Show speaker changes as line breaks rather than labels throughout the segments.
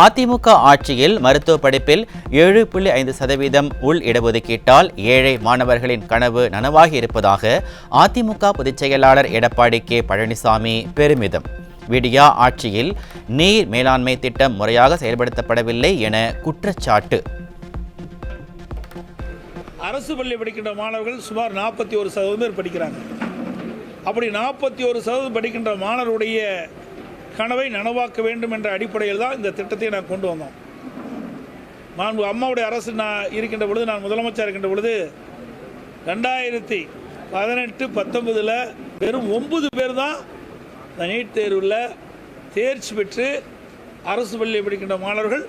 அதிமுக ஆட்சியில் மருத்துவ படிப்பில் 7.5% உள் இடஒதுக்கீட்டால் ஏழை மாணவர்களின் கனவு நனவாகி இருப்பதாக அதிமுக பொதுச் செயலாளர் எடப்பாடி கே பழனிசாமி பெருமிதம். விடியா ஆட்சியில் நீர் மேலாண்மை திட்டம் முறையாக செயல்படுத்தப்படவில்லை என குற்றச்சாட்டு.
அரசு பள்ளி படிக்கின்ற மாணவர்கள் சுமார் 41% பேர் படிக்கிறாங்க. அப்படி 41% படிக்கின்ற மாணவருடைய கனவை நனவாக்க வேண்டும் என்ற அடிப்படையில் தான் இந்த திட்டத்தை நான் கொண்டு வந்தோம். மாண்பு அம்மாவுடைய அரசு நான் இருக்கின்ற பொழுது, நான் முதலமைச்சர் இருக்கின்ற பொழுது 2018-19 வெறும் 9 பேர் தான் இந்த நீட் தேர்வில் தேர்ச்சி பெற்று அரசு பள்ளியில் படிக்கின்ற மாணவர்கள்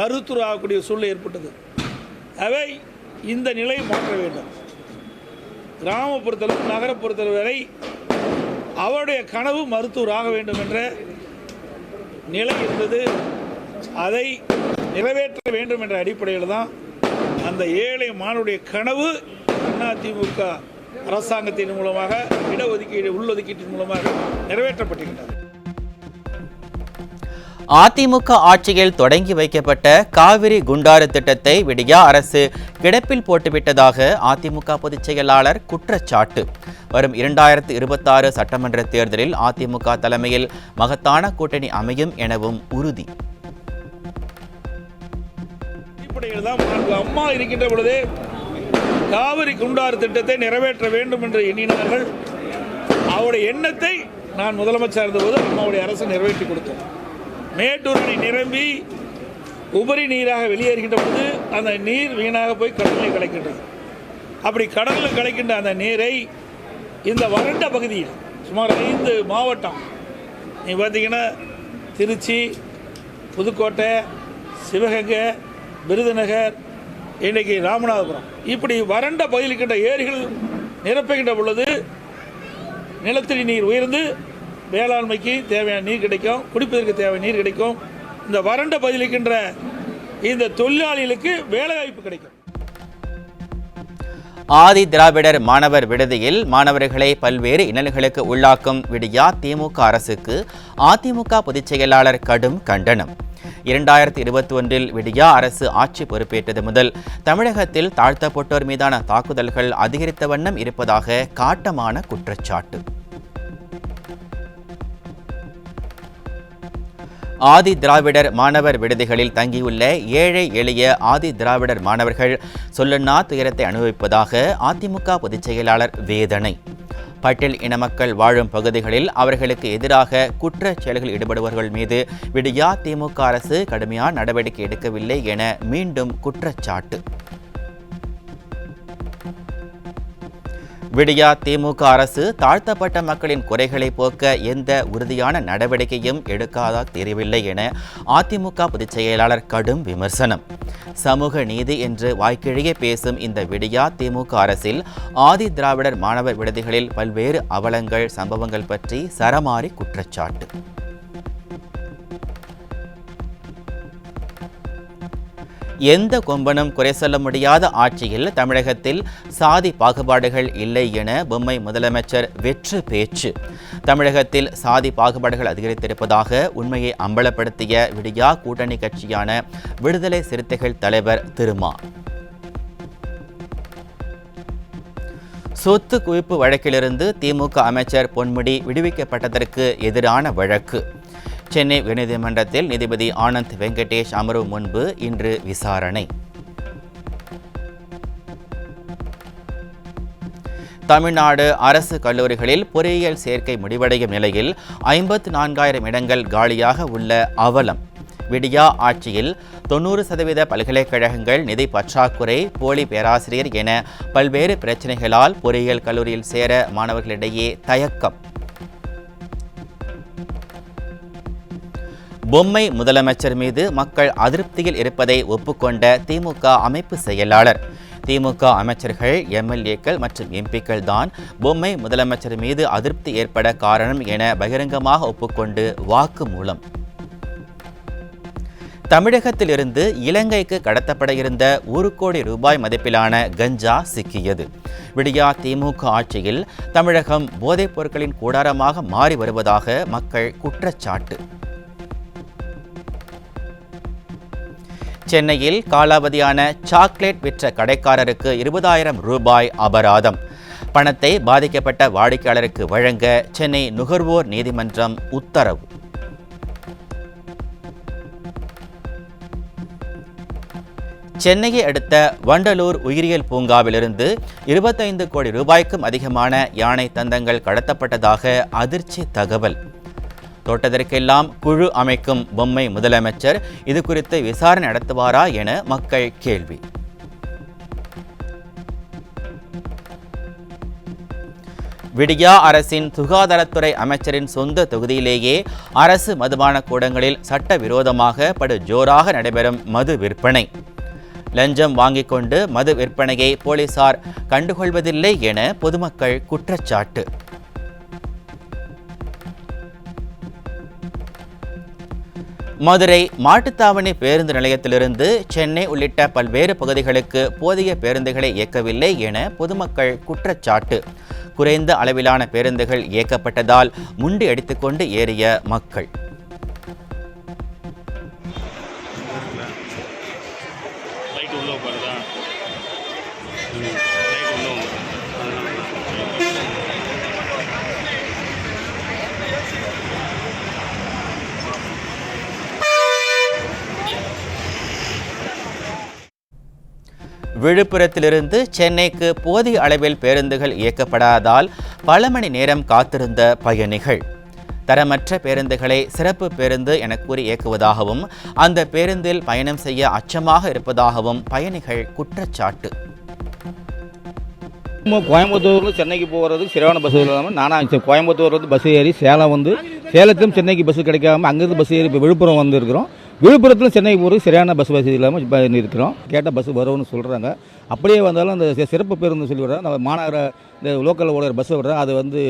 மருத்துவர் ஆகக்கூடிய சூழ்நிலை ஏற்பட்டது. அவை இந்த நிலை மாற்ற வேண்டும். கிராமப்புறத்திலும் நகரப்புறத்தில் வரை அவருடைய கனவு மருத்துவர் ஆக வேண்டும் என்ற நிலை இருந்தது. அதை நிறைவேற்ற வேண்டும் என்ற அடிப்படையில் தான் அந்த ஏழை மாணவருடைய கனவு அதிமுக அரசாங்கத்தின் மூலமாக உள்ளொதுக்கீட்டின் மூலமாக நிறைவேற்றப்பட்டிருக்கிறது.
அதிமுக ஆட்சியில் தொடங்கி வைக்கப்பட்ட காவிரி குண்டாறு திட்டத்தை விடியா அரசு கிடப்பில் போட்டுவிட்டதாக அதிமுக பொதுச் செயலாளர் குற்றச்சாட்டு. வரும் 2026 சட்டமன்ற தேர்தலில் அதிமுக தலைமையில் மகத்தான கூட்டணி அமையும் எனவும் உறுதி.
அம்மா இருக்கின்ற பொழுதே காவிரி குண்டாறு திட்டத்தை நிறைவேற்ற வேண்டும் என்று எண்ணினார்கள். அவருடைய எண்ணத்தை நான் முதலமைச்சர் இருந்தபோது அம்மாவுடைய அரசு நிறைவேற்றி கொடுத்தோம். மேட்டூர் அணை நிரம்பி உபரி நீராக வெளியேறுகின்ற போது அந்த நீர் வீணாக போய் கடலில் கலக்கின்றது. அப்படி கடலில் கலக்கின்ற அந்த நீரை இந்த வறண்ட பகுதியில் சுமார் 5 மாவட்டம், நீ பார்த்தீங்கன்னா திருச்சி, புதுக்கோட்டை, சிவகங்கை, விருதுநகர், இன்றைக்கி ராமநாதபுரம், இப்படி வறண்ட பகுதியில் இருக்கின்ற ஏரிகள் நிரப்புகின்ற பொழுது நிலத்தடி நீர் உயர்ந்து வேளாண்மைக்கு தேவையான நீர் கிடைக்கும், குடிப்பதற்கு தேவையான நீர் கிடைக்கும். இந்த வறண்ட பகுதியில் இருக்கின்ற இந்த தொழிலாளிகளுக்கு வேலைவாய்ப்பு கிடைக்கும்.
ஆதி திராவிடர் மாணவர் விடுதியில் மாணவர்களை பல்வேறு இன்னல்களுக்கு உள்ளாக்கும் விடியா திமுக அரசுக்கு அதிமுக பொதுச் செயலாளர் கடும் கண்டனம். 2021 விடியா அரசு ஆட்சி பொறுப்பேற்றது முதல் தமிழகத்தில் தாழ்த்தப்பட்டோர் மீதான தாக்குதல்கள் அதிகரித்த வண்ணம் இருப்பதாக காட்டமான குற்றச்சாட்டு. ஆதி திராவிடர் மாணவர் விடுதிகளில் தங்கியுள்ள ஏழை எளிய ஆதி திராவிடர் மாணவர்கள் சொல்லன்னா துயரத்தை அனுபவிப்பதாக அதிமுக பொதுச் செயலாளர் வேதனை. பட்டியல் இன மக்கள் வாழும் பகுதிகளில் அவர்களுக்கு எதிராக குற்றச் செயல்களில் ஈடுபடுபவர்கள் மீது விடியா திமுக அரசு கடுமையான நடவடிக்கை எடுக்கவில்லை என மீண்டும் குற்றச்சாட்டு. விடியா திமுக அரசு தாழ்த்தப்பட்ட மக்களின் குறைகளை போக்க எந்த உறுதியான நடவடிக்கையும் எடுக்காத தெரியவில்லை என அதிமுக பொதுச் செயலாளர் கடும் விமர்சனம். சமூக நீதி என்று வாய்க்கிழியே பேசும் இந்த விடியா திமுக அரசில் ஆதி திராவிடர் மாணவர் விடுதிகளில் பல்வேறு அவலங்கள் சம்பவங்கள் பற்றி சரமாரி குற்றச்சாட்டு. எந்த கொம்பனும் குறை சொல்ல முடியாத ஆட்சியில் தமிழகத்தில் சாதி பாகுபாடுகள் இல்லை என பொம்மை முதலமைச்சர் வெற்று பேச்சு. தமிழகத்தில் சாதி பாகுபாடுகள் அதிகரித்திருப்பதாக உண்மையை அம்பலப்படுத்திய விடியா கூட்டணி கட்சியான விடுதலை சிறுத்தைகள் தலைவர் திருமா. சொத்து குவிப்பு வழக்கிலிருந்து திமுக அமைச்சர் பொன்முடி விடுவிக்கப்பட்டதற்கு எதிரான வழக்கு சென்னை உயர்நீதிமன்றத்தில் நீதிபதி ஆனந்த் வெங்கடேஷ் அமர்வு முன்பு இன்று விசாரணை. தமிழ்நாடு அரசு கல்லூரிகளில் பொறியியல் சேர்க்கை முடிவடையும் நிலையில் 54,000 இடங்கள் காலியாக உள்ள அவலம். விடியா ஆட்சியில் 90% பல்கலைக்கழகங்கள் நிதி பற்றாக்குறை, போலி பேராசிரியர் என பல்வேறு பிரச்சனைகளால் பொறியியல் கல்லூரியில் சேர மாணவர்களிடையே தயக்கம். பொம்மை முதலமைச்சர் மீது மக்கள் அதிருப்தியில் இருப்பதை ஒப்புக்கொண்ட திமுக அமைப்பு செயலாளர். திமுக அமைச்சர்கள், எம்எல்ஏக்கள் மற்றும் எம்பிக்கள் தான் பொம்மை முதலமைச்சர் மீது அதிருப்தி ஏற்பட காரணம் என பகிரங்கமாக ஒப்புக்கொண்டு வாக்குமூலம். தமிழகத்திலிருந்து இலங்கைக்கு கடத்தப்பட இருந்த 1 கோடி ரூபாய் மதிப்பிலான கஞ்சா சிக்கியது. விடியா திமுக ஆட்சியில் தமிழகம் போதைப் பொருட்களின் கூடாரமாக மாறி வருவதாக மக்கள் குற்றச்சாட்டு. சென்னையில் காலாவதியான சாக்லேட் விற்ற கடைக்காரருக்கு 20,000 ரூபாய் அபராதம். பணத்தை பாதிக்கப்பட்ட வாடிக்கையாளருக்கு வழங்க சென்னை நுகர்வோர் நீதிமன்றம் உத்தரவு. சென்னையை அடுத்த வண்டலூர் உயிரியல் பூங்காவிலிருந்து 25 கோடி ரூபாய்க்கும் அதிகமான யானை தந்தங்கள் கடத்தப்பட்டதாக அதிர்ச்சி தகவல். தோட்டத்திற்கெல்லாம் குழு அமைக்கும் பொம்மை முதலமைச்சர் இது குறித்து விசாரணை நடத்துவாரா என மக்கள் கேள்வி. விடியா அரசின் சுகாதாரத்துறை அமைச்சரின் சொந்த தொகுதியிலேயே அரசு மதுபான கூடங்களில் சட்டவிரோதமாக படு ஜோராக நடைபெறும் மது விற்பனை. லஞ்சம் வாங்கிக் கொண்டு மது விற்பனையை போலீசார் கண்டுகொள்வதில்லை என பொதுமக்கள் குற்றச்சாட்டு. மதுரை மாட்டுத்தாவணி பேருந்து நிலையத்திலிருந்து சென்னை உள்ளிட்ட பல்வேறு பகுதிகளுக்கு போதிய பேருந்துகளை இயக்கவில்லை என பொதுமக்கள் குற்றச்சாட்டு. குறைந்த அளவிலான பேருந்துகள் இயக்கப்பட்டதால் முண்டி அடித்துக்கொண்டு ஏறிய மக்கள். விழுப்புரத்திலிருந்து சென்னைக்கு போதிய அளவில் பேருந்துகள் இயக்கப்படாததால் பல மணி நேரம் காத்திருந்த பயணிகள். தரமற்ற பேருந்துகளை சிறப்பு பேருந்து என கூறி இயக்குவதாகவும் அந்த பேருந்தில் பயணம் செய்ய அச்சமாக இருப்பதாகவும் பயணிகள் குற்றச்சாட்டு.
கோயம்புத்தூர்ல சென்னைக்கு போகிறதுக்கு சரியான பஸ் இல்லாமல் நானாக கோயம்புத்தூர்லேருந்து பஸ் ஏறி சேலத்திலும் சென்னைக்கு பஸ் கிடைக்காம அங்கேருந்து பஸ் ஏறி இப்போ விழுப்புரம் வந்துருக்கிறோம். விழுப்புரத்தில் சென்னைக்கு போகிறது சரியான பஸ் வசதி இல்லாமல் இப்போ இருக்கிறோம். கேட்டால் பஸ் வரும்னு சொல்கிறாங்க. அப்படியே வந்தாலும் அந்த சிறப்பு பேருந்து சொல்லி விடுறாங்க. நம்ம மாநகர இந்த லோக்கலில் ஓடுற பஸ்ஸை விடுறோம். அது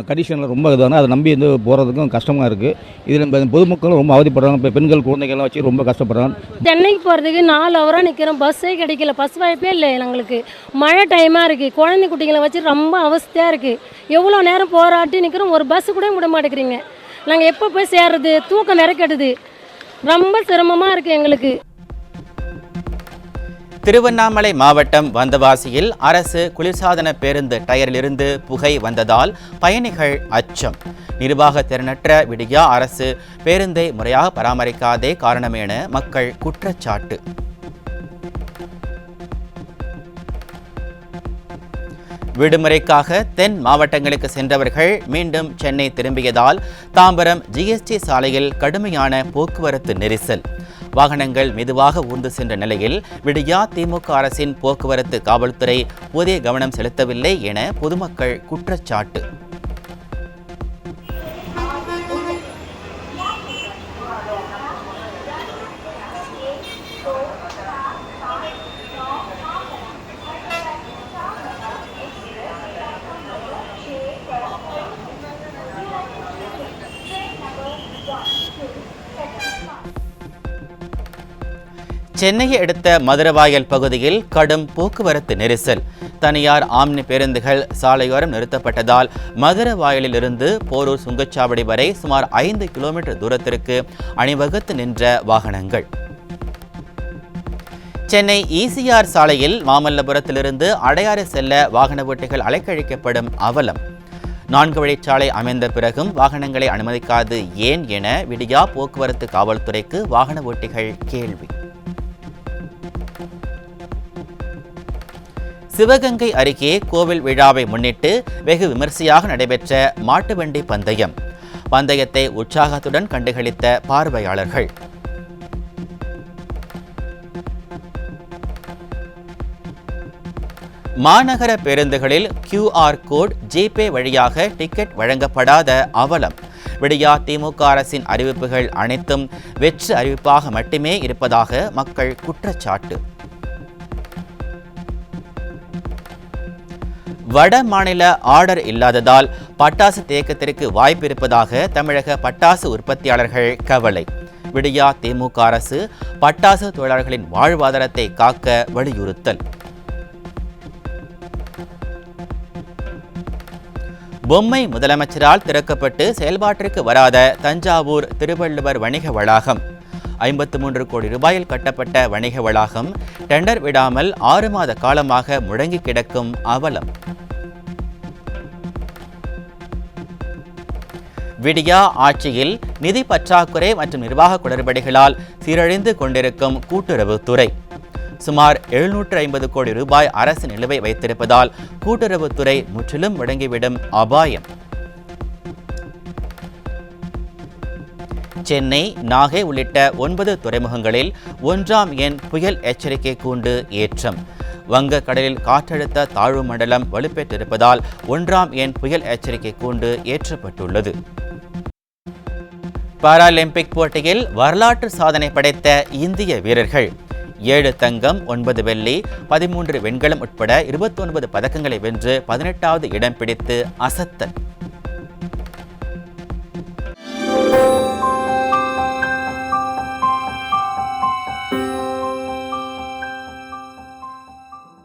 கண்டிஷனில் ரொம்ப இதான அதை நம்பி போகிறதுக்கும் கஷ்டமாக இருக்குது. இதில் பொதுமக்களும் ரொம்ப அவதிப்படுறாங்க. இப்போ பெண்கள் குழந்தைகள்லாம் வச்சு ரொம்ப கஷ்டப்படுறாங்க.
சென்னைக்கு போகிறதுக்கு 4 ஹவராக நிற்கிறோம். பஸ்ஸே கிடைக்கல. பஸ் வாய்ப்பே இல்லை எங்களுக்கு. மழை டைமாக இருக்குது. குழந்தை குட்டிகளை வச்சு ரொம்ப அவஸ்தையாக இருக்குது. எவ்வளோ நேரம் போராட்டி நிற்கிறோம். ஒரு பஸ்ஸு கூட விட மாட்டேங்கிறீங்க. நாங்கள் எப்போ போய் சேர்றது? தூக்கம் வேற கெடுது. ரொம்ப சிரமமாக இருக்குது எங்களுக்கு.
திருவண்ணாமலை மாவட்டம் வந்தவாசியில் அரசு குளிர்சாதன பேருந்து டயரிலிருந்து புகை வந்ததால் பயணிகள் அச்சம். நிர்வாக திறனற்ற விடியா அரசு பேருந்தை முறையாக பராமரிக்காதே காரணம் என மக்கள் குற்றச்சாட்டு. விடுமுறைக்காக தென் மாவட்டங்களுக்கு சென்றவர்கள் மீண்டும் சென்னை திரும்பியதால் தாம்பரம் ஜிஎஸ்டி சாலையில் கடுமையான போக்குவரத்து நெரிசல். வாகனங்கள் மெதுவாக ஊர்ந்து சென்ற நிலையில் விடியா திமுக அரசின் போக்குவரத்து காவல்துறை போதிய கவனம் செலுத்தவில்லை என பொதுமக்கள் குற்றச்சாட்டு. சென்னையை அடுத்த மதுரவாயல் பகுதியில் கடும் போக்குவரத்து நெரிசல். தனியார் ஆம்னி பேருந்துகள் சாலையோரம் நிறுத்தப்பட்டதால் மதுரவாயலில் இருந்து போரூர் சுங்கச்சாவடி வரை சுமார் 5 கிலோமீட்டர் தூரத்திற்கு அணிவகுத்து நின்ற வாகனங்கள். சென்னை ECR சாலையில் மாமல்லபுரத்திலிருந்து அடையாறு செல்ல வாகன ஓட்டிகள் அலைக்கழிக்கப்படும் அவலம். 4 வழிச்சாலை அமைந்த பிறகும் வாகனங்களை அனுமதிக்காது ஏன் என விடியா போக்குவரத்து காவல்துறைக்கு வாகன ஓட்டிகள் கேள்வி. சிவகங்கை அருகே கோவில் விழாவை முன்னிட்டு வெகு விமர்சையாக நடைபெற்ற மாட்டு வண்டி பந்தயம். பந்தயத்தை உற்சாகத்துடன் கண்டுகளித்த பார்வையாளர்கள். மாநகர பேருந்துகளில் QR கோட் ஜிபே வழியாக டிக்கெட் வழங்கப்படாத அவலம். விடியா திமுக அரசின் அறிவிப்புகள் அனைத்தும் வெற்று அறிவிப்பாக மட்டுமே இருப்பதாக மக்கள் குற்றச்சாட்டு. வட மாநில ஆர்டர் இல்லாததால் பட்டாசு தேக்கத்திற்கு வாய்ப்பு இருப்பதாக தமிழக பட்டாசு உற்பத்தியாளர்கள் கவலை. விடியா திமுக அரசு பட்டாசு தொழிலாளர்களின் வாழ்வாதாரத்தை காக்க வலியுறுத்தல். பொம்மை முதலமைச்சரால் திறக்கப்பட்டு செயல்பாட்டிற்கு வராத தஞ்சாவூர் திருவள்ளுவர் வணிக வளாகம். 53 கோடி ரூபாயில் கட்டப்பட்ட வணிக வளாகம் டெண்டர் விடாமல் 6 மாத காலமாக முடங்கி கிடக்கும் அவலம். விடியா ஆட்சியில் நிதி பற்றாக்குறை மற்றும் நிர்வாக குளறுபடிகளால் சீரழிந்து கொண்டிருக்கும் கூட்டுறவுத்துறை. சுமார் 750 கோடி ரூபாய் அரசு நிலுவை வைத்திருப்பதால் கூட்டுறவுத்துறை முற்றிலும் முடங்கிவிடும் அபாயம். சென்னை, நாகை உள்ளிட்ட 9 துறைமுகங்களில் 1ஆம் எண் புயல் எச்சரிக்கை கூண்டு ஏற்றம். வங்கக்கடலில் காற்றழுத்த தாழ்வு மண்டலம் வலுப்பெற்றிருப்பதால் 1ஆம் எண் புயல் எச்சரிக்கை கூண்டு ஏற்றப்பட்டுள்ளது. பாராலிம்பிக் போட்டியில் வரலாற்று சாதனை படைத்த இந்திய வீரர்கள் 7 தங்கம், 9 வெள்ளி, 13 வெண்கலம் உட்பட 29 பதக்கங்களை வென்று 18வது இடம் பிடித்து அசத்தல்.